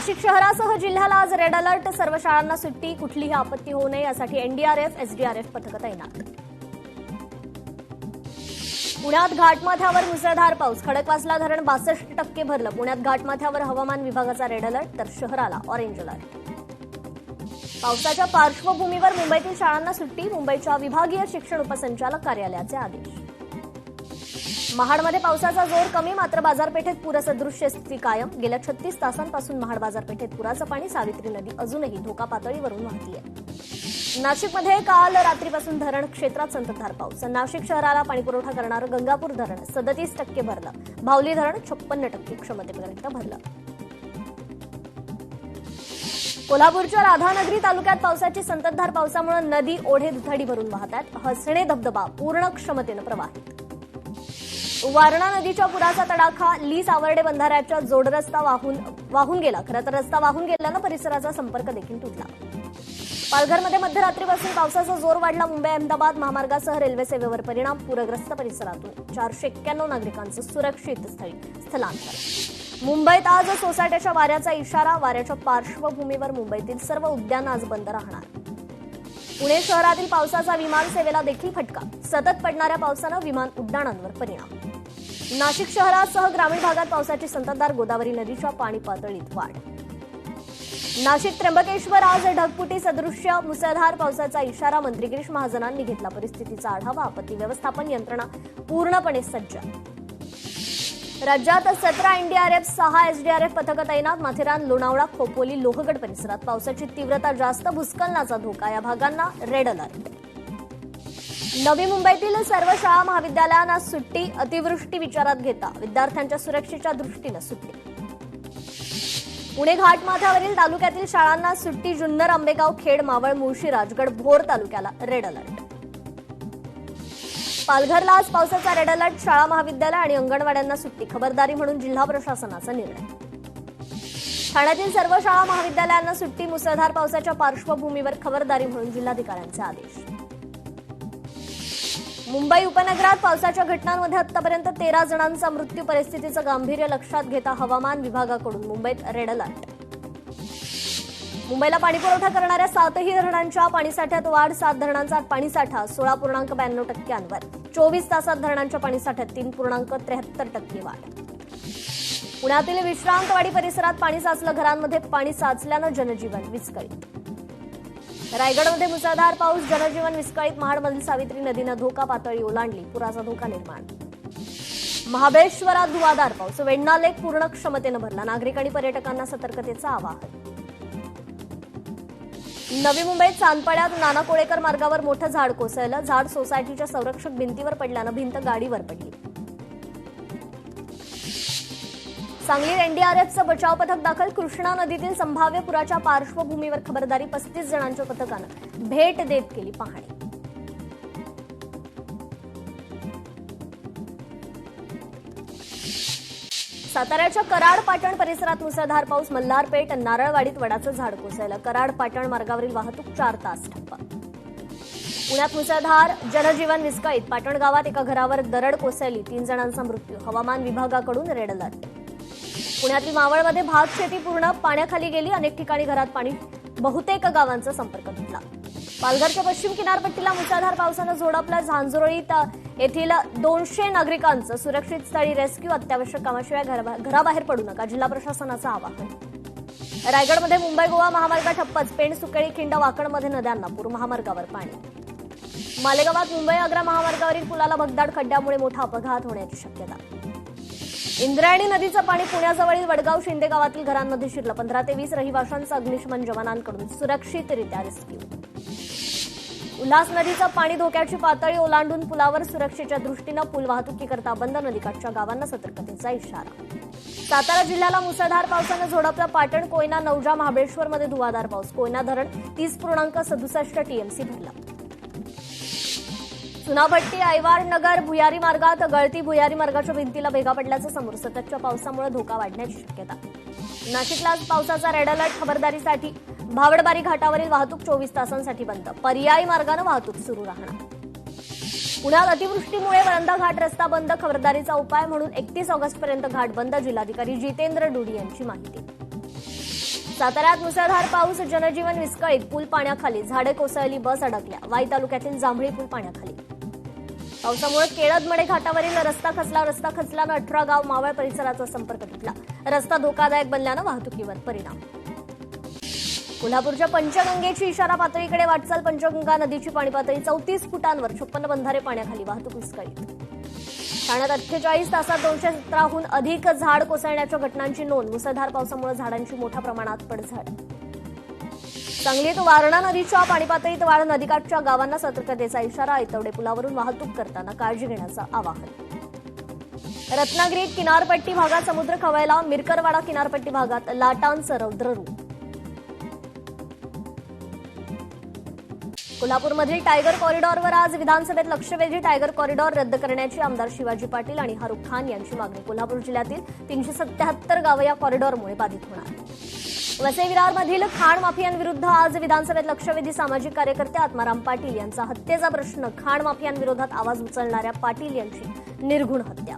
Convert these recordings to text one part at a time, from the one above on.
नाशिक शहरासह जिल्ह्याला आज रेड अलर्ट. सर्व शाळांना सुट्टी. कुठलीही आपत्ती होऊ नये यासाठी एनडीआरएफ, एसडीआरएफ पथकं तैनात. पुण्यात घाटमाथ्यावर मुसळधार पाऊस. खडकवासला धरण 62% भरलं. पुण्यात घाटमाथ्यावर हवामान विभागाचा रेड अलर्ट तर शहराला ऑरेंज अलर्ट. पावसाच्या पार्श्वभूमीवर मुंबईतील शाळांना सुट्टी. मुंबईच्या विभागीय शिक्षण उपसंचालक कार्यालयाचे आदेश. महाडमध्ये पावसाचा जोर कमी, मात्र बाजारपेठेत पूरसदृश्य स्थिती कायम. गेल्या 36 तासांपासून महाड बाजारपेठेत पुराचं पाणी. सावित्री नदी अजूनही धोका पातळीवरून वाहतीये. नाशिकमध्ये काल रात्रीपासून धरण क्षेत्रात संततधार पाऊस. नाशिक शहराला पाणीपुरवठा करणारं गंगापूर धरण 37% भरलं. भावली धरण 56% क्षमतेपर्यंत भरलं. कोल्हापूरच्या राधानगरी तालुक्यात पावसाची संततधार पावसामुळे नदी ओढे दुथडी भरून वाहत आहेत. हसणे धबधबा पूर्ण क्षमतेनं प्रवाहित. वारणा नदीच्या पुराचा तडाखा. ली सावर्डे बंधाऱ्याच्या जोडरस्ता वाहून गेला. खरं तर रस्ता वाहून गेल्यानं परिसराचा संपर्क देखील तुटला. पालघरमध्ये मध्यरात्रीपासून पावसाचा जोर वाढला. मुंबई अहमदाबाद महामार्गासह रेल्वे सेवेवर परिणाम. पूरग्रस्त परिसरातून 491 नागरिकांचं सुरक्षित स्थलांतर. मुंबईत आज सोसाट्याच्या वाऱ्याचा इशारा. वाऱ्याच्या पार्श्वभूमीवर मुंबईतील सर्व उद्यानं आज बंद राहणार. पुणे शहरातील पावसाचा विमान सेवेला देखील फटका. सतत पडणाऱ्या पावसानं विमान उड्डाणांवर परिणाम. नाशिक शहरासह ग्रामीण भागात पावसाची संततधार. गोदावरी नदीच्या पाणी पातळीत वाढ. नाशिक त्र्यंबकेश्वर आज ढगफुटी सदृश्य मुसळधार पावसाचा इशारा. मंत्री गिरीश महाजनांनी घेतला परिस्थितीचा आढावा. आपत्ती व्यवस्थापन यंत्रणा पूर्णपणे सज्ज. राज्यात 17 एनडीआरएफ, 6 एसडीआरएफ पथकं तैनात. माथेरान, लोणावळा, खोपोली, लोहगड परिसरात पावसाची तीव्रता जास्त. भूस्खलनाचा धोका. या भागांना रेड अलर्ट. नवी मुंबईतील सर्व शाळा महाविद्यालयांना सुट्टी. अतिवृष्टी विचारात घेता विद्यार्थ्यांच्या सुरक्षेच्या दृष्टीनं सुट्टी. पुणे घाटमाथ्यावरील तालुक्यातील शाळांना सुट्टी. जुन्नर, आंबेगाव, खेड, मावळ, मुळशी, राजगड, भोर तालुक्याला रेड अलर्ट. पालघरला आज पावसाचा रेड अलर्ट. शाळा महाविद्यालय आणि अंगणवाड्यांना सुट्टी. खबरदारी म्हणून जिल्हा प्रशासनाचा निर्णय. ठाण्यातील सर्व शाळा महाविद्यालयांना सुट्टी. मुसळधार पावसाच्या पार्श्वभूमीवर खबरदारी म्हणून जिल्हाधिकाऱ्यांचे आदेश. मुंबई उपनगरात पावसाच्या घटनांमध्ये आतापर्यंत 13 जणांचा मृत्यू. परिस्थितीचं गांभीर्य लक्षात घेता हवामान विभागाकडून मुंबईत रेड अलर्ट. मुंबईला पाणीपुरवठा करणाऱ्या 7ही धरणांच्या पाणीसाठ्यात वाढ. 7 धरणांचा पाणीसाठा 16.92%. 24 तासात धरणांच्या पाणीसाठ्यात 3.73% वाढ. पुण्यातील विश्रांतवाडी परिसरात पाणी साचलं. घरांमध्ये पाणी साचल्यानं जनजीवन विस्कळीत. रायगडमध्ये मुसळधार पाऊस. जनजीवन विस्कळीत. महाडमधील सावित्री नदीनं धोका पातळी ओलांडली. पुराचा धोका निर्माण. महाबळेश्वरात धुवाधार पाऊस. वेण्णा लेक पूर्ण क्षमतेनं भरला. नागरिक आणि पर्यटकांना सतर्कतेचं आवाहन. नवी मुंबईत चांदपाड्यात नाना कोळेकर मार्गावर मोठं झाड कोसळलं. झाड सोसायटीच्या संरक्षक भिंतीवर पडल्यानं भिंत गाडीवर पडली. सांगलीत एनडीआरएफचं बचाव पथक दाखल. कृष्णा नदीतील संभाव्य पुराच्या पार्श्वभूमीवर खबरदारी. 35 जणांच्या पथकानं भेट देत केली पाहणी. साताऱ्याच्या कराड पाटण परिसरात मुसळधार पाऊस. मल्हारपेठ, नारळवाडीत वडाचं झाड कोसळलं. कराड पाटण मार्गावरील वाहतूक 4 तास ठप्प. पुण्यात मुसळधार. जनजीवन विस्कळीत. पाटण गावात एका घरावर दरड कोसळली. 3 जणांचा मृत्यू. हवामान विभागाकडून रेड अलर्ट. पुण्यातील मावळमध्ये भात शेती पूर्ण पाण्याखाली गेली. अनेक ठिकाणी घरात पाणी. बहुतेक गावांचा संपर्क तुटला. पालघरच्या पश्चिम किनारपट्टीला मुसळधार पावसानं झोडपला. झांजुरळीत येथील 200 नागरिकांचं सुरक्षित स्थळी रेस्क्यू. अत्यावश्यक कामाशिवाय घराबाहेर पडू नका. जिल्हा प्रशासनाचं आवाहन. रायगडमध्ये मुंबई गोवा महामार्ग ठप्पच. पेण, सुकळी, खिंड, वाकणमध्ये नद्यांना पूर. महामार्गावर पाणी. मालेगावात मुंबई आग्रा महामार्गावरील पुलाला भगदाड खड्ड्यामुळे मोठा अपघात होण्याची शक्यता. इंद्रायणी नदीचं पाणी पुण्याजवळील वडगाव शिंदे गावातील घरांमध्ये शिरलं. 15 ते 20 रहिवाशांचं अग्निशमन जवानांकडून सुरक्षितरित्या रेस्क्यू. उल्हास नदीचं पाणी धोक्याची पातळी ओलांडून पुलावर. सुरक्षेच्या दृष्टीनं पूल वाहतुकीकरता बंद. नदीकाठच्या गावांना सतर्कतेचा इशारा. सातारा जिल्ह्याला मुसळधार पावसानं झोडपलं. पाटण, कोयना, नवजा, महाबळेश्वरमध्ये धुवाधार पाऊस. कोयना धरण 30.67 टीएमसी भरलं. चुनाभट्टी, ऐवार नगर, भुयारी मार्गात गळती. भुयारी मार्गाच्या भिंतीला भेगा पडल्याचं समोर. सततच्या पावसामुळे धोका वाढण्याची शक्यता. नाशिकला आज पावसाचा रेड अलर्ट. खबरदारीसाठी भावडबारी घाटावरील वाहतूक 24 तासांसाठी बंद. पर्यायी मार्गानं वाहतूक सुरू राहणार. पुण्यात अतिवृष्टीमुळे वरंधा घाट रस्ता बंद. खबरदारीचा उपाय म्हणून 31 ऑगस्टपर्यंत घाट बंद. जिल्हाधिकारी जितेंद्र डुडी यांची माहिती. साताऱ्यात मुसळधार पाऊस, जनजीवन विस्कळीत, पूल पाण्याखाली, झाडे कोसळली, बस अडकल्या. वाई तालुक्यातील जांभळी पूल पाण्याखाली. पावसामुळे केळदमडे घाटावरील रस्ता खचल्यानं 18 गाव मावळ परिसराचा संपर्क तुटला. रस्ता धोकादायक बनल्यानं वाहतुकीवर परिणाम. कोल्हापूरच्या पंचगंगेची इशारा पातळीकडे वाटचाल. पंचगंगा नदीची पाणी पातळी 34 फुटांवर, 56 बंधारे पाण्याखाली, वाहतूक विस्कळीत. ठाण्यात 48 तासात 217हून अधिक झाड कोसळण्याच्या घटनांची नोंद. मुसळधार पावसामुळे झाडांची मोठ्या प्रमाणात पडझड. सांगलीत वारणा नदीच्या पाणी पातळीत वाढ, नदीकाठच्या गावांना सतर्कतेचा इशारा. ऐतवडे पुलावरून वाहतूक करताना काळजी घेण्याचं आवाहन. रत्नागिरीत किनारपट्टी भागात समुद्र खवळला. मिरकरवाडा किनारपट्टी भागात लाटांचं रौद्ररूप. कोल्हापूरमधील टायगर कॉरिडॉरवर आज विधानसभेत लक्षवेधी. टायगर कॉरिडॉर रद्द करण्याची आमदार शिवाजी पाटील आणि फारुख खान यांची मागणी. कोल्हापूर जिल्ह्यातील 377 गावं या कॉरिडॉरमुळे बाधित होणार. वसई विरारमधील खाण माफियांविरुद्ध आज विधानसभेत लक्षवेधी. सामाजिक कार्यकर्ते आत्माराम पाटील यांचा हत्येचा प्रश्न. खाण माफियांविरोधात आवाज उचलणाऱ्या पाटील यांची निर्घुण हत्या.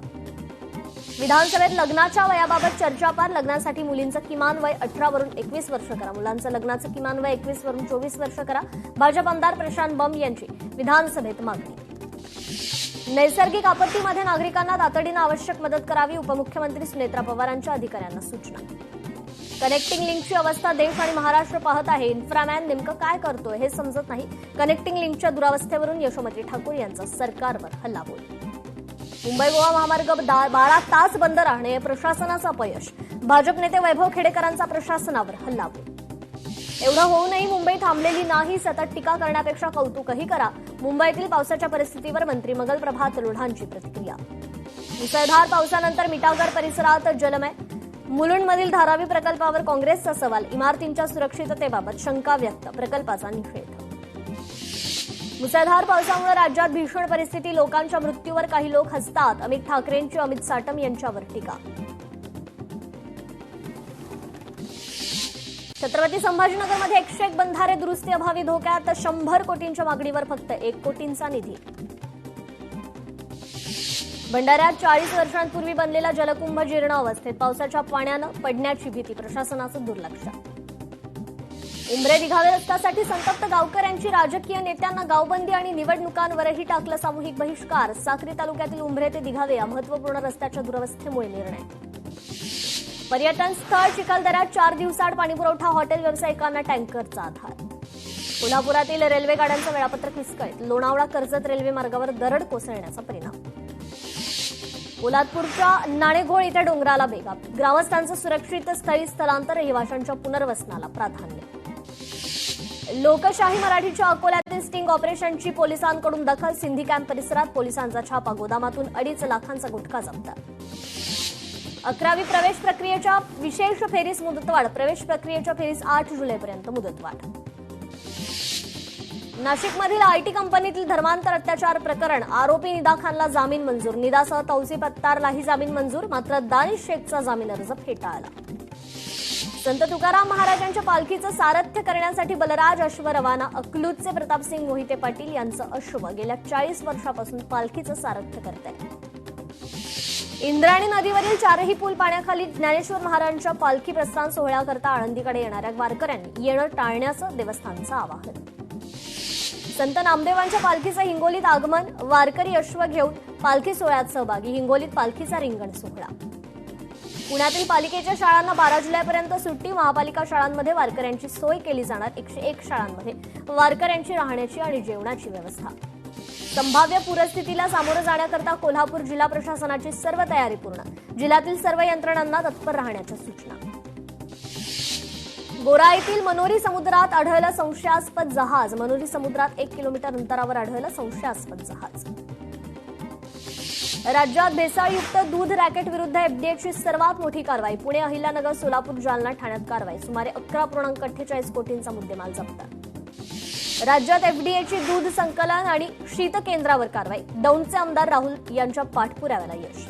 विधानसभेत लग्नाच्या वयाबाबत चर्चा पार. लग्नासाठी मुलींचं किमान वय 18 वरून 21 वर्ष करा. मुलांचं लग्नाचं किमान वय 21 वरून 24 वर्ष करा. भाजप आमदार प्रशांत बंब यांची विधानसभेत मागणी. नैसर्गिक आपत्तीमध्ये नागरिकांना तातडीनं आवश्यक मदत करावी. उपमुख्यमंत्री सुनेत्रा पवारांच्या अधिकाऱ्यांना सूचना. कनेक्टिंग लिंकची अवस्था देश आणि महाराष्ट्र पाहत आहे. इन्फ्रामॅन नेमकं काय करतोय हे समजत नाही. कनेक्टिंग लिंकच्या दुरावस्थेवरून यशोमती ठाकूर यांचा सरकारवर हल्लाबोल. मुंबई गोवा महामार्ग 12 तास बंद राहणे, प्रशासनाचं अपयश. भाजप नेते वैभव खेडेकरांचा प्रशासनावर हल्लाबोल. एवढं होऊनही मुंबई थांबलेली नाही. सतत टीका करण्यापेक्षा कौतुकही करा. मुंबईतील पावसाच्या परिस्थितीवर मंत्री मंगल प्रभात लोढांची प्रतिक्रिया. मुसळधार पावसानंतर मिठागर परिसरात जलमय. मुलुंडमधील धारावी प्रकल्पावर काँग्रेसचा सवाल. इमारतींच्या सुरक्षिततेबाबत शंका व्यक्त. प्रकल्पाचा निषेध. मुसळधार पावसामुळे राज्यात भीषण परिस्थिती. लोकांच्या मृत्यूवर काही लोक हसतात. अमित ठाकरेंची अमित साटम यांच्यावर टीका. छत्रपती संभाजीनगरमध्ये 101 बंधारे दुरुस्ती अभावी धोक्यात. 100 कोटींच्या मागणीवर फक्त 1 कोटींचा निधी. भंडाऱ्यात 40 वर्षांपूर्वी बनलेला जलकुंभ जीर्ण अवस्थेत. पावसाच्या पाण्यानं पडण्याची भीती. प्रशासनाचं दुर्लक्ष. उमरे दिघावे रस्त्यासाठी संतप्त गावकऱ्यांची. राजकीय नेत्यांना गावबंदी आणि निवडणुकांवरही टाकलं सामूहिक बहिष्कार. साक्री तालुक्यातील उमरे ते दिघावे या महत्वपूर्ण रस्त्याच्या दुरवस्थेमुळे निर्णय. पर्यटन स्थळ चिखलदऱ्यात 4 दिवसाआड पाणीपुरवठा. हॉटेल व्यावसायिकांना टँकरचा आधार. कोल्हापुरातील रेल्वे गाड्यांचं वेळापत्रक विस्कळीत. लोणावळा कर्जत रेल्वे मार्गावर दरड कोसळण्याचा परिणाम. पोलादपूरच्या नाणेघोळ इथे डोंगराला भेगा. ग्रामस्थांचं सुरक्षित स्थळी स्थलांतर. रहिवाशांच्या पुनर्वसनाला प्राधान्य. लोकशाही मराठीच्या अकोल्यातील स्टिंग ऑपरेशनची पोलिसांकडून दखल. सिंधी कॅम्प परिसरात पोलिसांचा छापा. गोदामातून 2.5 लाखांचा गुटखा जप्त. 11वी प्रवेश प्रक्रियेच्या विशेष फेरीस मुदतवाढ. प्रवेश प्रक्रियेच्या फेरीस 8 जुलैपर्यंत मुदतवाढ. नाशिकमधील आयटी कंपनीतील धर्मांतर अत्याचार प्रकरण. आरोपी निदा खानला जामीन मंजूर. निदासह तौसिफ अत्तारलाही जामीन मंजूर. मात्र दानिश शेखचा जामीन अर्ज फेटाळला. संत तुकाराम महाराजांच्या पालखीचं सारथ्य करण्यासाठी बलराज अश्व रवाना. अकलूजचे प्रतापसिंग मोहिते पाटील यांचं अश्व गेल्या 40 वर्षापासून पालखीचं सारथ्य करत आहे. इंद्रायणी नदीवरील 4ही पूल पाण्याखाली. ज्ञानेश्वर महाराजांच्या पालखी प्रस्थान सोहळ्याकरता आळंदीकडे येणाऱ्या वारकऱ्यांनी येणं टाळण्याचं देवस्थानचं आवाहन. संत नामदेवांच्या पालखीचं हिंगोलीत आगमन. वारकरी अश्व घेऊन पालखी सोहळ्यात सहभागी. हिंगोलीत पालखीचा रिंगण सोहळा. पुण्यातील पालिकेच्या शाळांना 12 जुलैपर्यंत सुट्टी. महापालिका शाळांमध्ये वारकऱ्यांची सोय केली जाणार. 101 शाळांमध्ये वारकऱ्यांची राहण्याची आणि जेवणाची व्यवस्था. संभाव्य पूरस्थितीला सामोरं जाण्याकरता कोल्हापूर जिल्हा प्रशासनाची सर्व तयारी पूर्ण. जिल्ह्यातील सर्व यंत्रणांना तत्पर राहण्याच्या सूचना. गोराईतील मनोरी समुद्रात आढळलं संशयास्पद जहाज. मनोरी समुद्रात 1 किलोमीटर अंतरावर आढळलं संशयास्पद जहाज. राज्यात भेसळयुक्त दूध रॅकेट विरुद्ध एफडीएची सर्वात मोठी कारवाई. पुणे, अहिल्यानगर, सोलापूर, जालना, ठाण्यात कारवाई. सुमारे 11.48 कोटींचा मुद्देमाल जप्त. राज्यात एफडीएची दूध संकलन आणि शीत केंद्रावर कारवाई. दौंडचे आमदार राहुल यांच्या पाठपुराव्याला यश.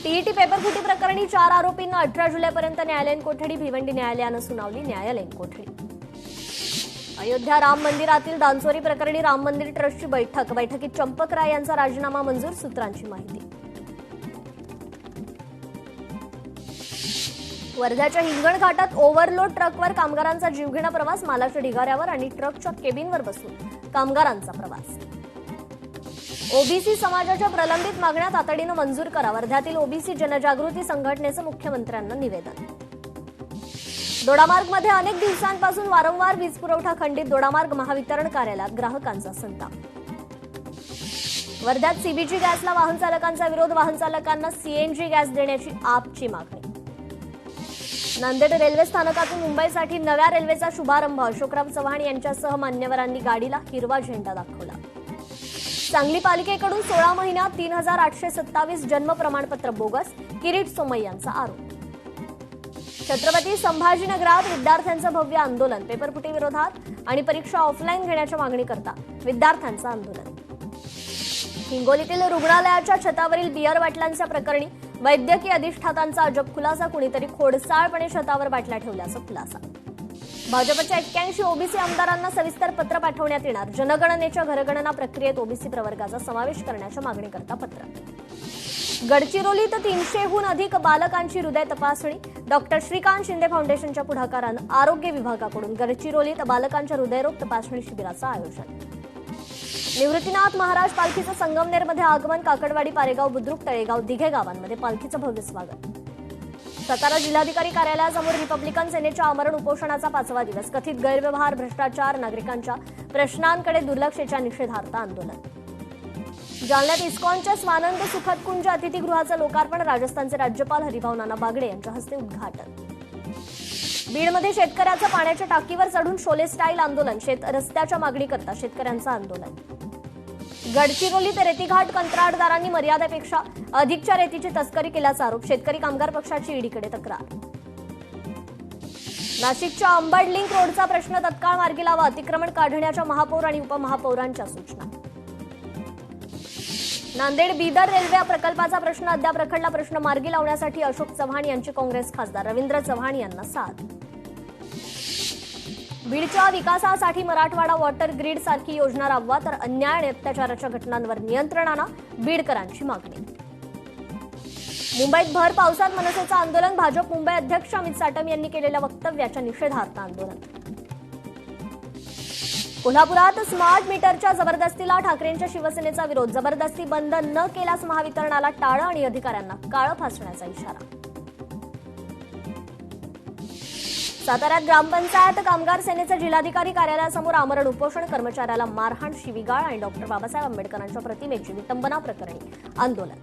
टीईटी पेपरफुटी प्रकरणी 4 आरोपींना 18 जुलैपर्यंत न्यायालयीन कोठडी. भिवंडी न्यायालयानं सुनावली न्यायालयीन कोठडी. अयोध्या राम मंदिरातील दानचोरी प्रकरणी राम मंदिर ट्रस्टची बैठक. बैठकीत चंपक राय यांचा राजीनामा मंजूर. सूत्रांची माहिती. वर्ध्याच्या हिंगणघाटात ओव्हरलोड ट्रकवर कामगारांचा जीवघेणा प्रवास, मालाच्या ढिगाऱ्यावर आणि ट्रकच्या केबिनवर बसून कामगारांचा प्रवास. ओबीसी समाजाच्या प्रलंबित मागण्या तातडीनं मंजूर करा, वर्ध्यातील ओबीसी जनजागृती संघटनेचं मुख्यमंत्र्यांना निवेदन. दोडामार्गमध्ये अनेक दिवसांपासून वारंवार वीज पुरवठा खंडित, दोडामार्ग महावितरण कार्यालयात ग्राहकांचा संताप. वर्ध्यात सीबीजी गॅसला वाहन चालकांचा विरोध, वाहन चालकांना सीएनजी गॅस देण्याची आपची मागणी. नांदेड रेल्वे स्थानकातून मुंबईसाठी नव्या रेल्वेचा शुभारंभ, अशोकराव चव्हाण यांच्यासह मान्यवरांनी गाडीला हिरवा झेंडा दाखवला. सांगली पालिकेकडून 16 महिन्यात 3827 जन्म प्रमाणपत्र बोगस, किरीट सोमय्यांचा आरोप. छत्रपती संभाजीनगरात विद्यार्थ्यांचं भव्य आंदोलन, पेपरफुटी विरोधात आणि परीक्षा ऑफलाईन घेण्याच्या मागणीकरता विद्यार्थ्यांचं आंदोलन. हिंगोलीतील रुग्णालयाच्या छतावरील बियर बाटल्यांच्या प्रकरणी वैद्यकीय अधिष्ठातांचा अजब खुलासा, कुणीतरी खोडसाळपणे छतावर बाटल्या ठेवल्याचा खुलासा. भाजपच्या 81 ओबीसी आमदारांना सविस्तर पत्र पाठवण्यात येणार, जनगणनेच्या घरगणना प्रक्रियेत ओबीसी प्रवर्गाचा समावेश करण्याच्या मागणीकरता पत्र. गडचिरोलीत 300हून अधिक बालकांची हृदय तपासणी, डॉक्टर श्रीकांत शिंदे फाउंडेशनच्या पुढाकारानं आरोग्य विभागाकडून गडचिरोलीत बालकांच्या हृदयरोग तपासणी शिबिराचं आयोजन. निवृत्तीनाथ महाराज पालखीचं संगमनेरमध्ये आगमन, काकडवाडी, पारेगाव, बुद्रुक, तळेगाव, दिघे गावांमध्ये पालखीचं भव्य स्वागत. सातारा जिल्हाधिकारी कार्यालयासमोर रिपब्लिकन सेनेच्या आमरण उपोषणाचा 5वा दिवस, कथित गैरव्यवहार, भ्रष्टाचार, नागरिकांच्या प्रश्नांकडे दुर्लक्षेच्या निषेधार्थ आंदोलन. जालन्यात इस्कॉनच्या स्वानंद सुखद कुंज अतिथीगृहाचं लोकार्पण, राजस्थानचे राज्यपाल हरिभाऊ नाना बागडे यांच्या हस्ते उद्घाटन. बीडमध्ये शेतकऱ्याचं पाण्याच्या टाकीवर चढून शोले स्टाईल आंदोलन, रस्त्याच्या मागणीकरता शेतकऱ्यांचं आंदोलन. गडचिरोलीत रेतीघाट कंत्राटदारांनी मर्यादेपेक्षा अधिकच्या रेतीची तस्करी केल्याचा आरोप, शेतकरी कामगार पक्षाची ईडीकडे तक्रार. नाशिकच्या अंबड लिंक रोडचा प्रश्न तत्काळ मार्गी लावा, अतिक्रमण काढण्याच्या महापौर आणि उपमहापौरांच्या सूचना. नांदेड बिदर रेल्वे प्रकल्पाचा प्रश्न अद्याप रखडला, प्रश्न मार्गी लावण्यासाठी अशोक चव्हाण यांची काँग्रेस खासदार रवींद्र चव्हाण यांना साथ. बीडच्या विकासासाठी मराठवाडा वॉटर ग्रीड सारखी योजना राबवा, तर अन्याय आणि अत्याचाराच्या घटनांवर नियंत्रणाला बीडकरांची मागणी. मुंबईत भर पावसात मनसेचं आंदोलन, भाजप मुंबई अध्यक्ष अमित साटम यांनी केलेल्या वक्तव्याच्या निषेधार्थ आंदोलन. कोल्हापुरात स्मार्ट मीटरच्या जबरदस्तीला ठाकरेंच्या शिवसेनेचा विरोध, जबरदस्ती बंद न केल्यास महावितरणाला टाळं आणि अधिकाऱ्यांना काळं फासण्याचा इशारा. साताऱ्यात ग्रामपंचायत कामगार सेनेचं जिल्हाधिकारी कार्यालयासमोर आमरण उपोषण, कर्मचाऱ्याला मारहाण, शिवीगाळ आणि डॉक्टर बाबासाहेब आंबेडकरांच्या प्रतिमेची विटंबना प्रकरणी आंदोलन.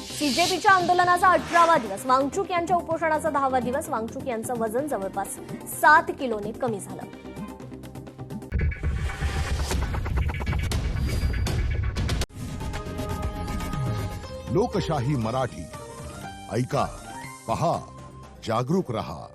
सीजेपीच्या आंदोलनाचा 18वा दिवस, वांगचूक यांच्या उपोषणाचा 10वा दिवस, वांगचूक यांचं वजन जवळपास 7 किलोने कमी झालं. लोकशाही मराठी ऐका, पहा, जागरूक रहा.